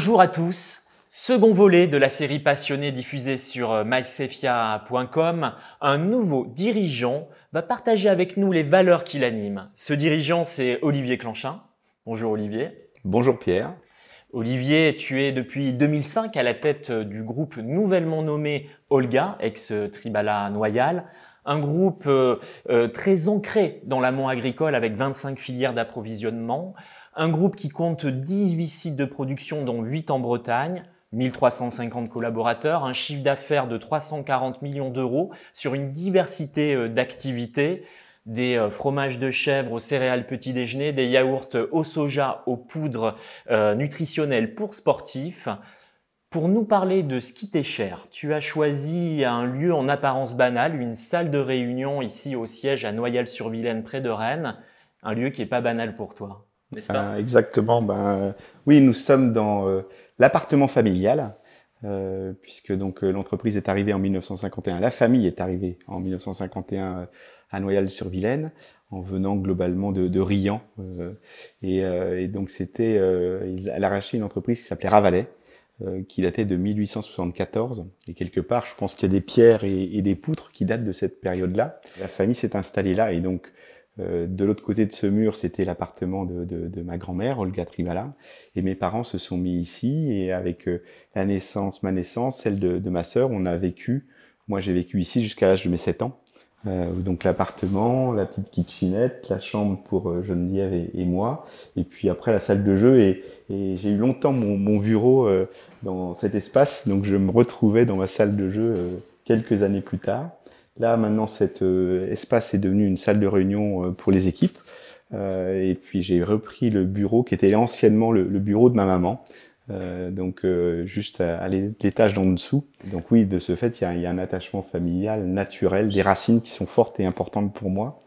Bonjour à tous. Second volet de la série Passionnés diffusée sur mysefia.com, un nouveau dirigeant va partager avec nous les valeurs qui l'animent. Ce dirigeant, c'est Olivier Clanchin. Bonjour Olivier. Bonjour Pierre. Olivier, tu es depuis 2005 à la tête du groupe nouvellement nommé Olga, ex-Tribala Noyal. Un groupe très ancré dans l'amont agricole avec 25 filières d'approvisionnement. Un groupe qui compte 18 sites de production dont 8 en Bretagne, 1350 collaborateurs, un chiffre d'affaires de 340 millions d'euros sur une diversité d'activités, des fromages de chèvre aux céréales petit déjeuner, des yaourts au soja aux poudres nutritionnelles pour sportifs. Pour nous parler de ce qui t'est cher, tu as choisi un lieu en apparence banal, une salle de réunion ici au siège à Noyal-sur-Vilaine près de Rennes, un lieu qui n'est pas banal pour toi, n'est-ce pas? Exactement. Oui, nous sommes dans l'appartement familial, puisque donc l'entreprise est arrivée en 1951. La famille est arrivée en 1951 à Noyal-sur-Vilaine, en venant globalement de Riant. Et donc elle a racheté une entreprise qui s'appelait Ravalet, qui datait de 1874. Et quelque part, je pense qu'il y a des pierres et des poutres qui datent de cette période-là. La famille s'est installée là, et donc de l'autre côté de ce mur, c'était l'appartement de ma grand-mère, Olga Tribala. Et mes parents se sont mis ici, et avec ma naissance, celle de ma sœur, on a vécu. Moi, j'ai vécu ici jusqu'à l'âge de mes 7 ans. Donc l'appartement, la petite kitchenette, la chambre pour Geneviève et moi, et puis après la salle de jeu. Et j'ai eu longtemps mon bureau dans cet espace, donc je me retrouvais dans ma salle de jeu quelques années plus tard. Là, maintenant, cet espace est devenu une salle de réunion pour les équipes. Et puis, j'ai repris le bureau qui était anciennement le bureau de ma maman. Donc, juste à l'étage d'en dessous. Donc oui, de ce fait, il y a un attachement familial naturel, des racines qui sont fortes et importantes pour moi.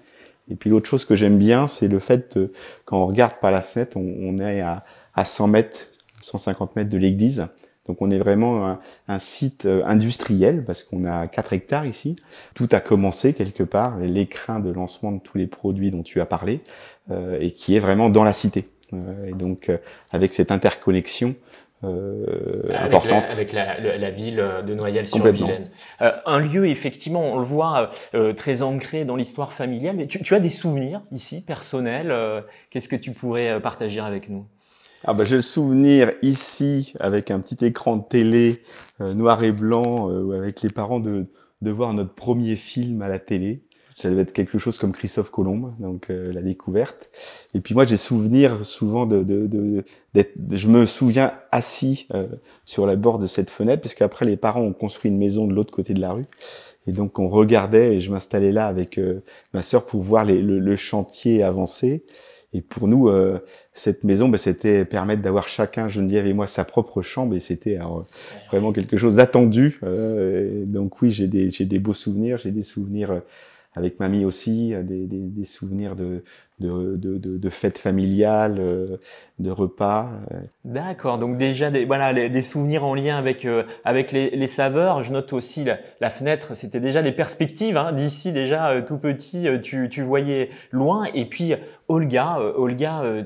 Et puis, l'autre chose que j'aime bien, c'est le fait que quand on regarde par la fenêtre, on est à 100 mètres, 150 mètres de l'église. Donc on est vraiment un site industriel parce qu'on a 4 hectares ici. Tout a commencé quelque part, l'écrin de lancement de tous les produits dont tu as parlé, et qui est vraiment dans la cité. Et donc avec cette interconnexion importante. Avec la ville de Noyal-sur-Vilaine. Un lieu, effectivement, on le voit, très ancré dans l'histoire familiale. Mais tu as des souvenirs ici, personnels. Qu'est-ce que tu pourrais partager avec nous? J'ai le souvenir ici, avec un petit écran de télé noir et blanc, avec les parents de voir notre premier film à la télé. Ça devait être quelque chose comme Christophe Colomb, donc la découverte. Et puis moi, j'ai souvenir souvent je me souviens assis sur la bord de cette fenêtre, parce qu'après les parents ont construit une maison de l'autre côté de la rue. Et donc on regardait, et je m'installais là avec ma sœur pour voir le chantier avancer. Et pour nous, cette maison, c'était permettre d'avoir chacun, Geneviève et moi, sa propre chambre, et c'était vraiment quelque chose d'attendu. Donc oui, j'ai des beaux souvenirs, j'ai des souvenirs avec mamie aussi, des souvenirs de fêtes familiales, de repas. D'accord, donc déjà des souvenirs en lien avec les saveurs. Je note aussi la fenêtre, c'était déjà les perspectives, hein, d'ici déjà tout petit, tu voyais loin. Et puis Olga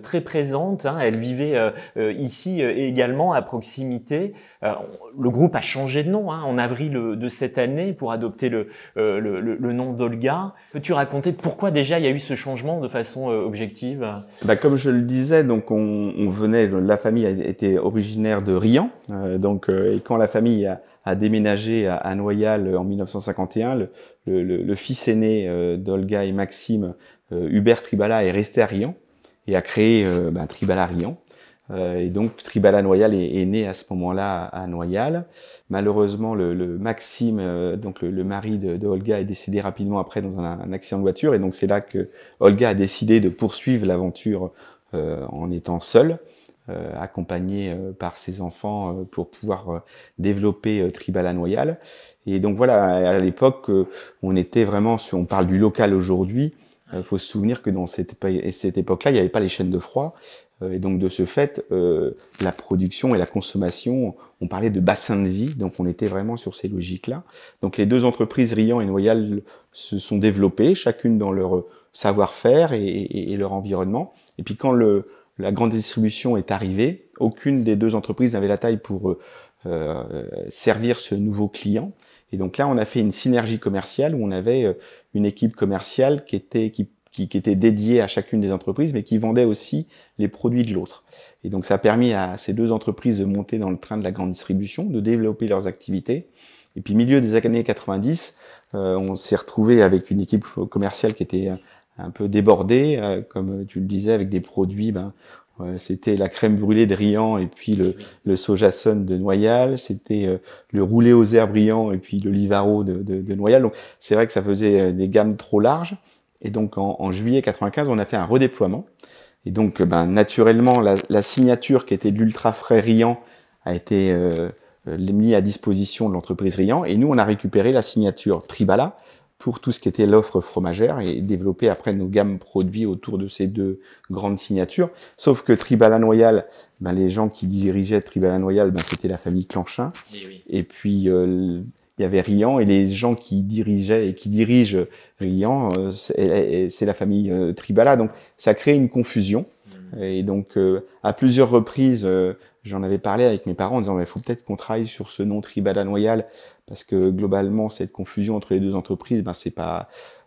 très présente, hein, elle vivait ici également à proximité. Le groupe a changé de nom, hein, en avril de cette année pour adopter le nom d'Olga. Peux-tu raconter pourquoi déjà il y a eu ce changement de façon objective? Comme je le disais, donc on venait, la famille était originaire de Riant, et quand la famille a déménagé à Noyal en 1951, le fils aîné d'Olga et Maxime, Hubert Tribala, est resté à Riant et a créé Tribala Riant. Et donc Tribala Noyal est né à ce moment-là à Noyal. Malheureusement, le Maxime, donc le mari de Olga, est décédé rapidement après dans un accident de voiture, et donc c'est là que Olga a décidé de poursuivre l'aventure en étant seule, accompagnée par ses enfants pour pouvoir développer Tribala Noyal. Et donc voilà, à l'époque, on était vraiment on parle du local aujourd'hui. Il faut se souvenir que dans cette époque-là, il n'y avait pas les chaînes de froid. Et donc de ce fait, la production et la consommation, on parlait de bassin de vie, donc on était vraiment sur ces logiques-là. Donc les deux entreprises, Riant et Noyal, se sont développées, chacune dans leur savoir-faire et leur environnement. Et puis quand la grande distribution est arrivée, aucune des deux entreprises n'avait la taille pour servir ce nouveau client. Et donc là, on a fait une synergie commerciale où on avait une équipe commerciale qui était dédiée à chacune des entreprises, mais qui vendait aussi les produits de l'autre. Et donc ça a permis à ces deux entreprises de monter dans le train de la grande distribution, de développer leurs activités. Et puis milieu des années 90, on s'est retrouvé avec une équipe commerciale qui était un peu débordée, comme tu le disais, avec des produits, c'était la crème brûlée de Riant et puis le sojason de Noyal, c'était le roulé aux airs brillant et puis le Livaro de Noyal. Donc c'est vrai que ça faisait des gammes trop larges. Et donc en juillet 95, on a fait un redéploiement. Et donc naturellement, la signature qui était de l'ultra frais Riant a été mis à disposition de l'entreprise Riant. Et nous, on a récupéré la signature Tribala pour tout ce qui était l'offre fromagère et développer après nos gammes produits autour de ces deux grandes signatures. Sauf que Tribala Noyal, les gens qui dirigeaient Tribala Noyal, c'était la famille Clanchin. Et puis il y avait Riant, et les gens qui dirigeaient et qui dirigent Riant, c'est la famille Tribala. Donc ça crée une confusion. Et donc à plusieurs reprises, j'en avais parlé avec mes parents en disant il faut peut-être qu'on travaille sur ce nom Tribala Noyal, parce que globalement cette confusion entre les deux entreprises,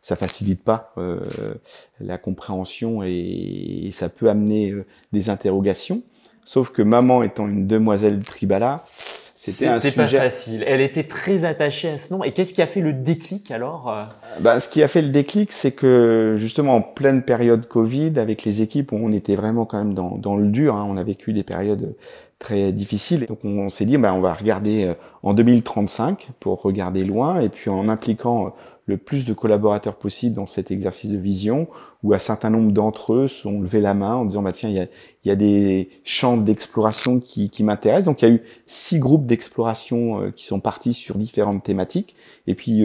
ça facilite pas la compréhension et ça peut amener des interrogations. Sauf que maman étant une demoiselle Tribala, c'était un sujet pas facile. Elle était très attachée à ce nom. Et qu'est-ce qui a fait le déclic alors? Ce qui a fait le déclic, c'est que justement en pleine période Covid, avec les équipes, on était vraiment quand même dans le dur. On a vécu des périodes très difficiles. Donc on s'est dit, on va regarder en 2035 pour regarder loin, et puis en impliquant le plus de collaborateurs possible dans cet exercice de vision, où un certain nombre d'entre eux sont levés la main en disant tiens, il y a des champs d'exploration qui m'intéressent. Donc il y a eu 6 groupes d'exploration qui sont partis sur différentes thématiques, et puis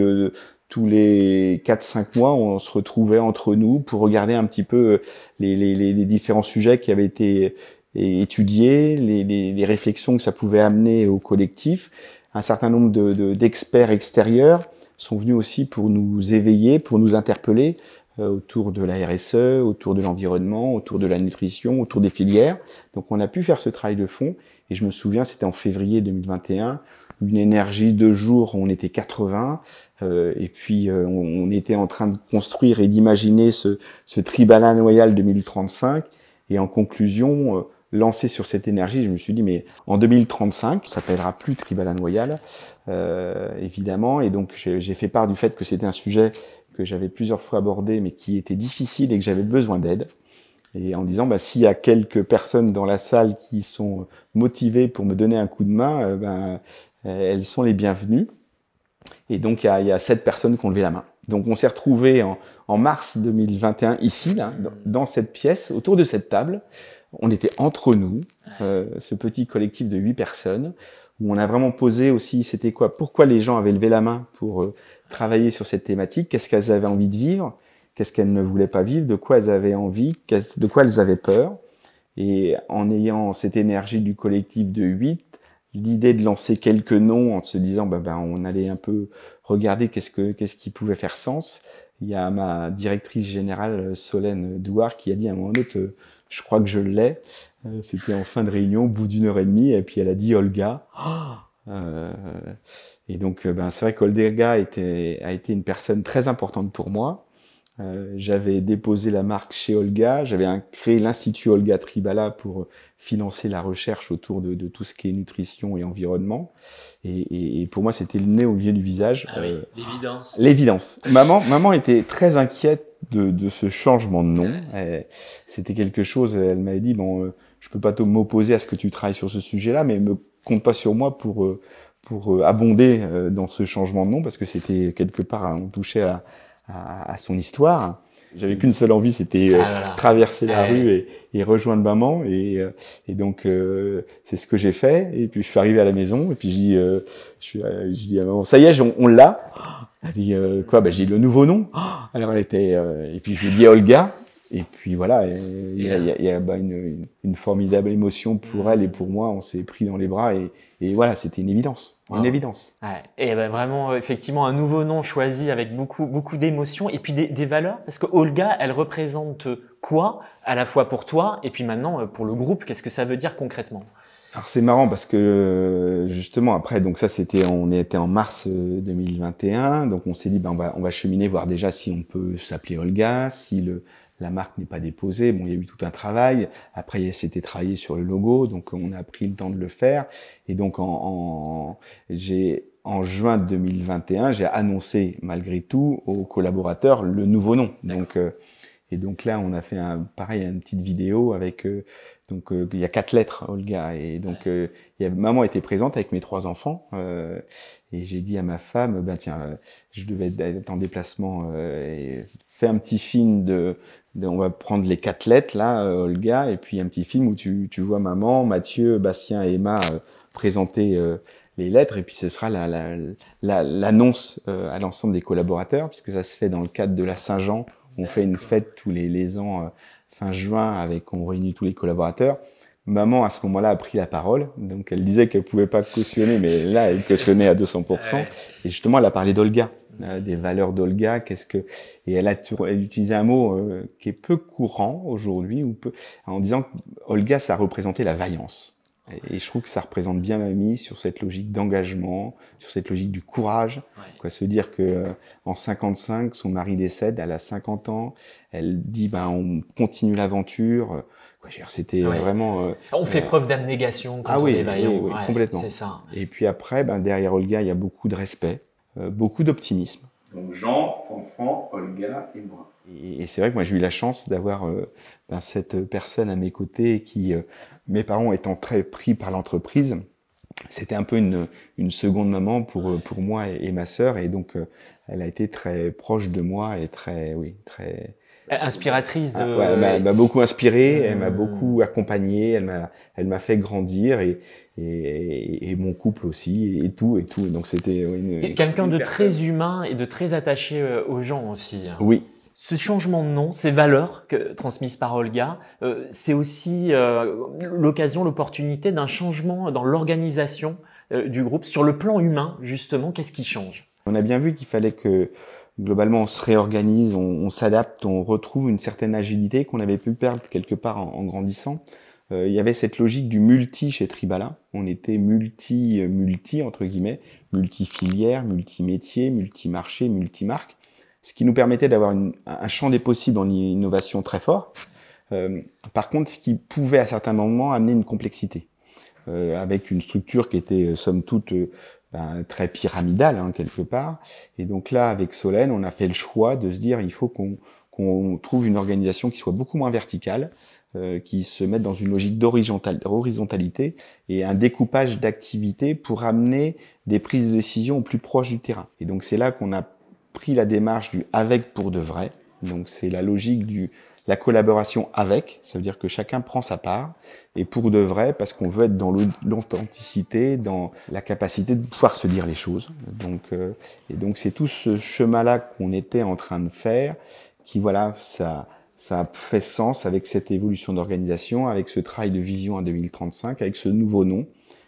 tous les 4-5 mois, on se retrouvait entre nous pour regarder un petit peu les différents sujets qui avaient été étudiés, les réflexions que ça pouvait amener au collectif. Un certain nombre d'experts extérieurs sont venus aussi pour nous éveiller, pour nous interpeller autour de la RSE, autour de l'environnement, autour de la nutrition, autour des filières. Donc on a pu faire ce travail de fond, et je me souviens, c'était en février 2021, une énergie de jour, on était 80, et puis on était en train de construire et d'imaginer ce Tribala Noyal 2035, et en conclusion, lancé sur cette énergie, je me suis dit mais en 2035, ça s'appellera plus Tribala Noyal, évidemment, et donc j'ai fait part du fait que c'était un sujet que j'avais plusieurs fois abordé, mais qui était difficile et que j'avais besoin d'aide. Et en disant, s'il y a quelques personnes dans la salle qui sont motivées pour me donner un coup de main, elles sont les bienvenues. Et donc, il y a 7 personnes qui ont levé la main. Donc, on s'est retrouvés en mars 2021 ici, là, dans cette pièce, autour de cette table. On était entre nous, ce petit collectif de 8 personnes, où on a vraiment posé aussi, c'était quoi, pourquoi les gens avaient levé la main pour travailler sur cette thématique, qu'est-ce qu'elles avaient envie de vivre, qu'est-ce qu'elles ne voulaient pas vivre, de quoi elles avaient envie, de quoi elles avaient peur. Et en ayant cette énergie du collectif de 8, l'idée de lancer quelques noms en se disant on allait un peu regarder qu'est-ce qui pouvait faire sens. Il y a ma directrice générale Solène Douard qui a dit à un moment donné, je crois que je l'ai. C'était en fin de réunion, au bout d'une heure et demie, et puis elle a dit Olga. Et donc c'est vrai qu'Olga a été une personne très importante pour moi. J'avais déposé la marque chez Olga, j'avais créé l'Institut Olga Tribala pour financer la recherche autour de tout ce qui est nutrition et environnement. Et pour moi, c'était le nez au milieu du visage. L'évidence. L'évidence. Maman était très inquiète de ce changement de nom. C'était quelque chose, elle m'avait dit, je peux pas m'opposer à ce que tu travailles sur ce sujet-là, mais me compte pas sur moi pour abonder dans ce changement de nom, parce que c'était quelque part, on touchait à son histoire. J'avais qu'une seule envie, c'était traverser la rue et rejoindre maman. Et donc, c'est ce que j'ai fait. Et puis, je suis arrivé à la maison. Et puis, je dis à maman, ça y est, on l'a. Elle dit, quoi? Je dis, le nouveau nom. Alors, elle était... et puis, je lui dis Olga. Et puis, voilà, il y a une formidable émotion pour elle et pour moi. On s'est pris dans les bras. et voilà, c'était une évidence, Wow. une évidence. Ouais. Et ben vraiment, effectivement, un nouveau nom choisi avec beaucoup d'émotions et puis des valeurs. Parce que Olga, elle représente quoi à la fois pour toi et puis maintenant pour le groupe? Qu'est-ce que ça veut dire concrètement? Alors c'est marrant parce que justement après, donc ça on était en mars 2021, donc on s'est dit on va cheminer, voir déjà si on peut s'appeler Olga, si la marque n'est pas déposée. Bon, il y a eu tout un travail. Après, c'était travaillé sur le logo, donc on a pris le temps de le faire. Et donc en juin 2021, j'ai annoncé malgré tout aux collaborateurs le nouveau nom. Et donc là, on a fait une petite vidéo avec il y a 4 lettres, Olga, et donc maman était présente avec mes 3 enfants, et j'ai dit à ma femme, tiens, je devais être en déplacement, et fais un petit film on va prendre les 4 lettres là, Olga, et puis un petit film où tu vois maman, Mathieu, Bastien et Emma présenter les lettres, et puis ce sera l'annonce à l'ensemble des collaborateurs, puisque ça se fait dans le cadre de la Saint-Jean. On fait une fête tous les ans fin juin on réunit tous les collaborateurs. Maman à ce moment-là a pris la parole, donc elle disait qu'elle pouvait pas cautionner, mais là elle cautionnait à 200%. Et justement elle a parlé d'Olga, des valeurs d'Olga. Et elle utilisé un mot qui est peu courant aujourd'hui, en disant que Olga ça représentait la vaillance. Et je trouve que ça représente bien mamie sur cette logique d'engagement, sur cette logique du courage. Quoi, se dire que en 55, son mari décède, elle a 50 ans, elle dit on continue l'aventure. C'était vraiment. On fait preuve d'abnégation quand on est vaillant. Oui, complètement. C'est ça. Et puis après, derrière Olga, il y a beaucoup de respect, beaucoup d'optimisme. Donc Jean, Fanfan, Olga et moi. Et c'est vrai que moi j'ai eu la chance d'avoir cette personne à mes côtés qui, mes parents étant très pris par l'entreprise, c'était un peu une seconde maman pour moi et ma sœur, et donc elle a été très proche de moi et très inspiratrice de. Elle m'a beaucoup inspiré, elle m'a beaucoup accompagné, elle m'a fait grandir et mon couple aussi et tout. Donc c'était quelqu'un de très humain et de très attaché aux gens aussi. Oui. Ce changement de nom, ces valeurs transmises par Olga, c'est aussi l'occasion, l'opportunité d'un changement dans l'organisation du groupe. Sur le plan humain, justement, qu'est-ce qui change? On a bien vu qu'il fallait que, globalement, on se réorganise, on s'adapte, on retrouve une certaine agilité qu'on avait pu perdre quelque part en grandissant. Il y avait cette logique du multi chez Tribala. On était multi, entre guillemets, multi-filière, multi-métier, multi-marché, multi-marque. Ce qui nous permettait d'avoir un champ des possibles en innovation très fort. Par contre, ce qui pouvait à certains moments amener une complexité, avec une structure qui était somme toute très pyramidale quelque part. Et donc là, avec Solène, on a fait le choix de se dire il faut qu'on trouve une organisation qui soit beaucoup moins verticale, qui se mette dans une logique d'horizontalité et un découpage d'activités pour amener des prises de décision au plus proche du terrain. Et donc c'est là qu'on a pris la démarche du avec pour de vrai. Donc c'est la logique la collaboration avec, ça veut dire que chacun prend sa part, et pour de vrai parce qu'on veut être dans l'authenticité, dans la capacité de pouvoir se dire les choses. Donc c'est tout ce chemin-là qu'on était en train de faire, qui ça a fait sens avec cette évolution d'organisation, avec ce travail de vision à 2035, avec ce nouveau nom,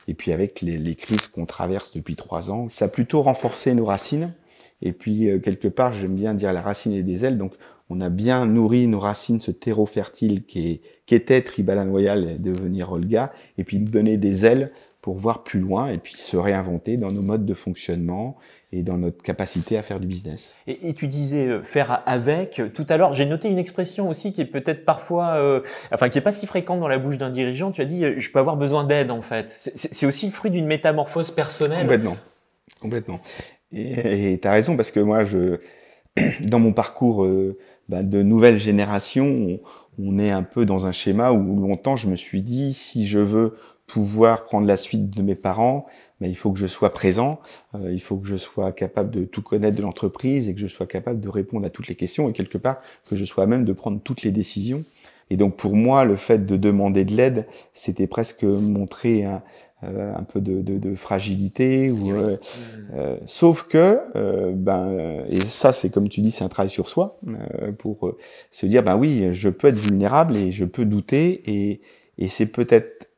et puis avec les crises qu'on traverse depuis 3 ans. Ça a plutôt renforcé nos racines. Et puis, quelque part, j'aime bien dire la racine et des ailes. Donc, on a bien nourri nos racines, ce terreau fertile qu'était Tribala Noyal et devenir Olga, et puis nous donner des ailes pour voir plus loin et puis se réinventer dans nos modes de fonctionnement et dans notre capacité à faire du business. Et tu disais faire avec. Tout à l'heure, j'ai noté une expression aussi qui est peut-être parfois, qui est pas si fréquente dans la bouche d'un dirigeant. Tu as dit, je peux avoir besoin d'aide en fait. C'est aussi le fruit d'une métamorphose personnelle. Complètement. Et t'as raison parce que moi, dans mon parcours de nouvelle génération, on est un peu dans un schéma où longtemps je me suis dit si je veux pouvoir prendre la suite de mes parents, il faut que je sois présent, il faut que je sois capable de tout connaître de l'entreprise et que je sois capable de répondre à toutes les questions et quelque part que je sois à même de prendre toutes les décisions. Et donc pour moi, le fait de demander de l'aide, c'était presque montrer un peu de fragilité sauf que et ça c'est comme tu dis, c'est un travail sur soi pour se dire oui, je peux être vulnérable et je peux douter et c'est peut-être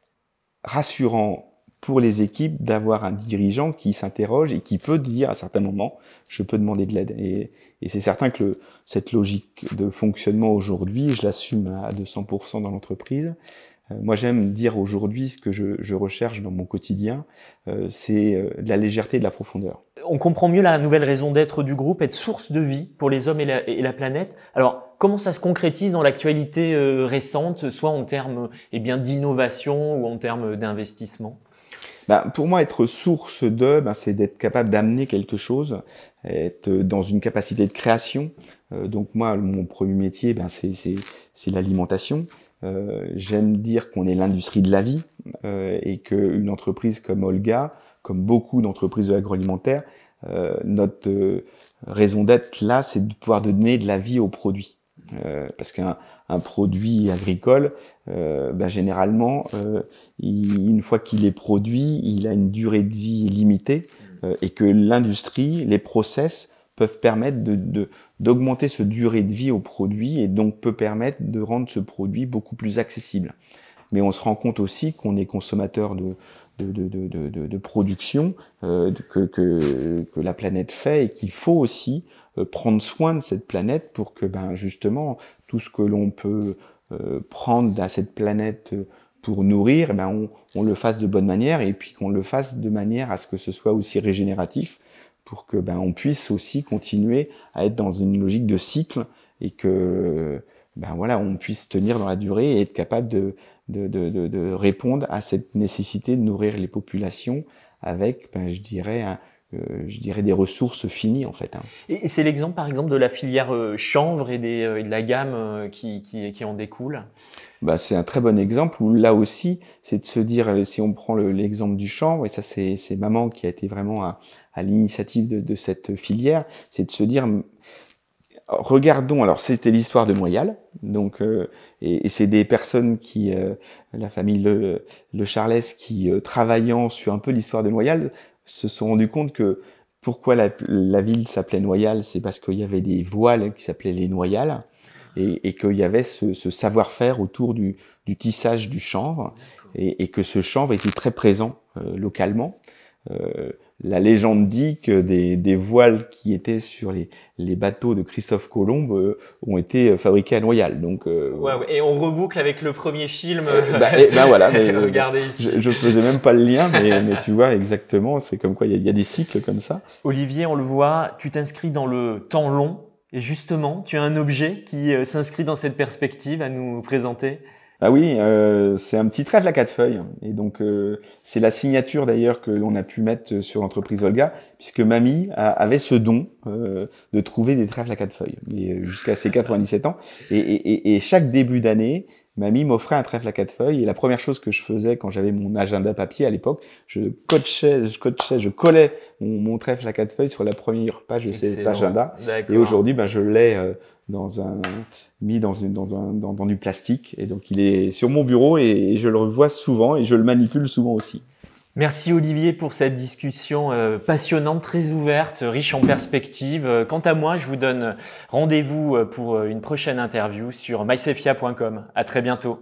rassurant pour les équipes d'avoir un dirigeant qui s'interroge et qui peut dire à certains moments, je peux demander de l'aide. Et c'est certain que cette logique de fonctionnement aujourd'hui, je l'assume à 200% dans l'entreprise. Moi, j'aime dire aujourd'hui ce que je recherche dans mon quotidien, c'est de la légèreté et de la profondeur. On comprend mieux la nouvelle raison d'être du groupe, être source de vie pour les hommes et la planète. Alors, comment ça se concrétise dans l'actualité récente, soit en termes d'innovation ou en termes d'investissement? Pour moi, être source c'est d'être capable d'amener quelque chose, être dans une capacité de création. Donc moi, mon premier métier, c'est l'alimentation. J'aime dire qu'on est l'industrie de la vie et qu'une entreprise comme Olga, comme beaucoup d'entreprises de l'agroalimentaire, notre raison d'être là, c'est de pouvoir donner de la vie au produit. Parce qu'un produit agricole, généralement, une fois qu'il est produit, il a une durée de vie limitée et que l'industrie, les process peuvent permettre d'augmenter ce durée de vie au produit et donc peut permettre de rendre ce produit beaucoup plus accessible. Mais on se rend compte aussi qu'on est consommateur de production que la planète fait et qu'il faut aussi prendre soin de cette planète pour que justement tout ce que l'on peut prendre à cette planète pour nourrir, on le fasse de bonne manière et puis qu'on le fasse de manière à ce que ce soit aussi régénératif pour que on puisse aussi continuer à être dans une logique de cycle et que on puisse tenir dans la durée et être capable de répondre à cette nécessité de nourrir les populations avec je dirais des ressources finies en fait. Et c'est l'exemple par exemple de la filière chanvre et de la gamme qui en découle. C'est un très bon exemple où là aussi, c'est de se dire, si on prend l'exemple du chanvre, et ça c'est maman qui a été vraiment à l'initiative de cette filière, c'est de se dire, regardons, alors c'était l'histoire de Noyal, donc et c'est des personnes qui, la famille Le Charlès, qui travaillant sur un peu l'histoire de Noyal, se sont rendus compte que pourquoi la ville s'appelait Noyal, c'est parce qu'il y avait des voiles qui s'appelaient les Noyales. Et qu'il y avait ce savoir-faire autour du tissage du chanvre et que ce chanvre était très présent localement. La légende dit que des voiles qui étaient sur les bateaux de Christophe Colomb ont été fabriqués à Noyal. Donc, et on reboucle avec le premier film. Voilà. Mais, regardez ici. Je faisais même pas le lien, mais tu vois exactement, c'est comme quoi il y a des cycles comme ça. Olivier, on le voit, tu t'inscris dans le temps long. Et justement, tu as un objet qui s'inscrit dans cette perspective à nous présenter. Ah oui, c'est un petit trèfle à 4 feuilles. Et donc, c'est la signature d'ailleurs que l'on a pu mettre sur l'entreprise Olga, puisque mamie avait ce don de trouver des trèfles à 4 feuilles, jusqu'à ses 97 ans. Et chaque début d'année, mamie m'offrait un trèfle à 4 feuilles. Et la première chose que je faisais quand j'avais mon agenda papier à l'époque, je collais mon trèfle à 4 feuilles sur la première page de cet agenda. Et aujourd'hui, je l'ai mis dans du plastique. Et donc, il est sur mon bureau et je le revois souvent et je le manipule souvent aussi. Merci Olivier pour cette discussion passionnante, très ouverte, riche en perspectives. Quant à moi, je vous donne rendez-vous pour une prochaine interview sur mysafia.com. À très bientôt.